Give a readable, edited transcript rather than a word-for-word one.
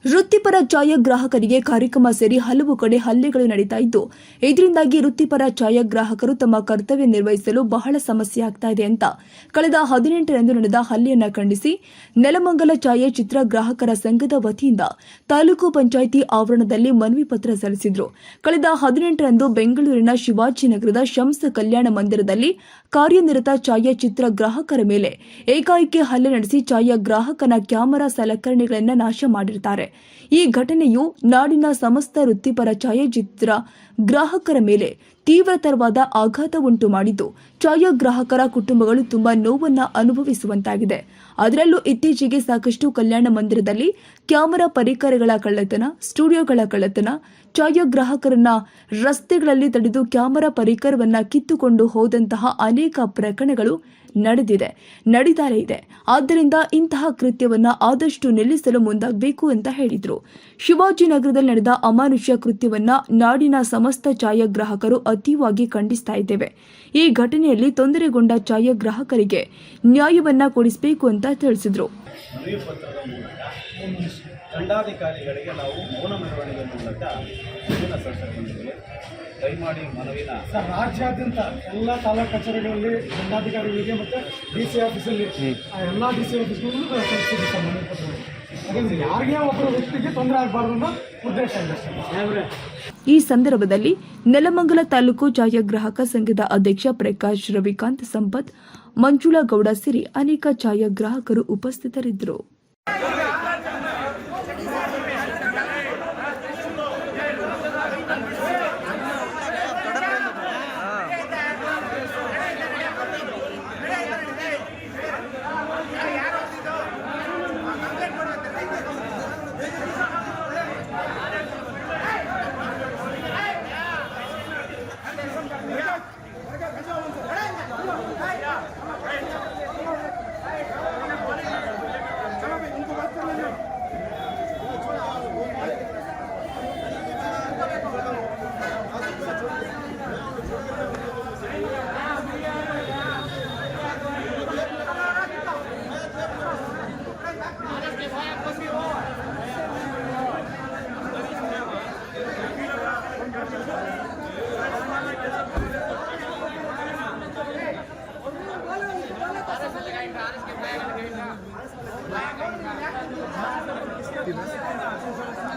ವೃತ್ತಿಪರ ಛಾಯಾಗ್ರಾಹಕರಿಗೆ ಕಾರ್ಯಕ್ರಮ ಸೇರಿ ಹಲವು ಕಡೆ ಹಲ್ಲೆಗಳು ನಡೀತಾ ಇದ್ದು, ಇದರಿಂದಾಗಿ ವೃತ್ತಿಪರ ಛಾಯಾಗ್ರಾಹಕರು ತಮ್ಮ ಕರ್ತವ್ಯ ನಿರ್ವಹಿಸಲು ಬಹಳ ಸಮಸ್ಯೆ ಆಗ್ತಾ ಇದೆ ಅಂತ ಕಳೆದ 18ರಂದು ನಡೆದ ಹಲ್ಲೆಯನ್ನು ಖಂಡಿಸಿ ನೆಲಮಂಗಲ ಛಾಯಾಚಿತ್ರ ಗ್ರಾಹಕರ ಸಂಘದ ವತಿಯಿಂದ ತಾಲೂಕು ಪಂಚಾಯಿತಿ ಆವರಣದಲ್ಲಿ ಮನವಿ ಪತ್ರ ಸಲ್ಲಿಸಿದರು. ಕಳೆದ 18ರಂದು ಬೆಂಗಳೂರಿನ ಶಿವಾಜಿನಗರದ ಶಮ್ಸ್ ಕಲ್ಯಾಣ ಮಂದಿರದಲ್ಲಿ ಕಾರ್ಯನಿರತ ಛಾಯಾಚಿತ್ರ ಗ್ರಾಹಕರ ಮೇಲೆ ಏಕಾಏಕಿ ಹಲ್ಲೆ ನಡೆಸಿ ಛಾಯಾಗ್ರಾಹಕನ ಕ್ಯಾಮೆರಾ ಸಲಕರಣೆಗಳನ್ನು ನಾಶ ಮಾಡಿರುತ್ತಾರೆ. ಈ ಘಟನೆಯು ನಾಡಿನ ಸಮಸ್ತ ವೃತ್ತಿಪರ ಛಾಯಾಚಿತ್ರ ಗ್ರಾಹಕರ ಮೇಲೆ ತೀವ್ರತರವಾದ ಆಘಾತ ಉಂಟು ಮಾಡಿದ್ದು, ಛಾಯಾಗ್ರಾಹಕರ ಕುಟುಂಬಗಳು ತುಂಬಾ ನೋವನ್ನು ಅನುಭವಿಸುವಂತಾಗಿದೆ. ಅದರಲ್ಲೂ ಇತ್ತೀಚೆಗೆ ಸಾಕಷ್ಟು ಕಲ್ಯಾಣ ಮಂದಿರದಲ್ಲಿ ಕ್ಯಾಮೆರಾ ಪರಿಕರಗಳ ಕಳ್ಳತನ, ಸ್ಟುಡಿಯೋಗಳ ಕಳ್ಳತನ, ಛಾಯಾಗ್ರಾಹಕರನ್ನ ರಸ್ತೆಗಳಲ್ಲಿ ತಡೆದು ಕ್ಯಾಮೆರಾ ಪರಿಕರವನ್ನ ಕಿತ್ತುಕೊಂಡು ಹೋದಂತಹ ಅನೇಕ ಪ್ರಕರಣಗಳು ನಡೀತಾನೆ ಇದೆ. ಆದ್ದರಿಂದ ಇಂತಹ ಕೃತ್ಯವನ್ನ ಆದಷ್ಟು ನಿಲ್ಲಿಸಲು ಮುಂದಾಗಬೇಕು ಅಂತ ಹೇಳಿದರು. ಶಿವಾಜಿನಗರದಲ್ಲಿ ನಡೆದ ಅಮಾನುಷ್ಯ ಕೃತ್ಯವನ್ನ ನಾಡಿನ ಸಮಸ್ತ ಛಾಯಾಗ್ರಾಹಕರು ಅತೀವವಾಗಿ ಖಂಡಿಸ್ತಾ ಇದ್ದೇವೆ. ಈ ಘಟನೆಯಲ್ಲಿ ತೊಂದರೆಗೊಂಡ ಛಾಯಾಗ್ರಾಹಕರಿಗೆ ನ್ಯಾಯವನ್ನ ಕೊಡಿಸಬೇಕು ಅಂತ ತಿಳಿಸಿದರು. ದಂಡಾಧಿಕಾರಿಗಳಿಗೆ ನಾವು ಮೌನ ಮೆರವಣಿಗೆ ಮೂಲಕ ದಯಮಾಡಿ ಮನವಿನ ರಾಜ್ಯಾದ್ಯಂತ ಎಲ್ಲ ತಾಲೂಕು ಕಚೇರಿಗಳಲ್ಲಿ ದಂಡಾಧಿಕಾರಿಗಳಿಗೆ ಮತ್ತು DC ಆಫೀಸಲ್ಲಿ ಎಲ್ಲ DC ಆಫೀಸ್ಗಳಿಗೂ ಕಳಿಸಿದ್ದೀವಿ ಸರ್ ಮನವಿ ಪತ್ರ. ಹಾಗಾಗಿ ಯಾರಿಗೇ ಒಬ್ಬರು ವ್ಯಕ್ತಿಗೆ ತೊಂದರೆ ಆಗಬಾರ್ದು ಅನ್ನೋ ಉದ್ದೇಶ ಇದೆ. ಈ ಸಂದರ್ಭದಲ್ಲಿ ನೆಲಮಂಗಲ ತಾಲೂಕು ಛಾಯಾಗ್ರಾಹಕ ಸಂಘದ ಅಧ್ಯಕ್ಷ ಪ್ರಕಾಶ್ ರವಿಕಾಂತ್ ಸಂಪತ್, ಮಂಜುಳಾ ಗೌಡ ಸೇರಿ ಅನೇಕ ಛಾಯಾಗ್ರಾಹಕರು ಉಪಸ್ಥಿತರಿದ್ದರು. Gracias.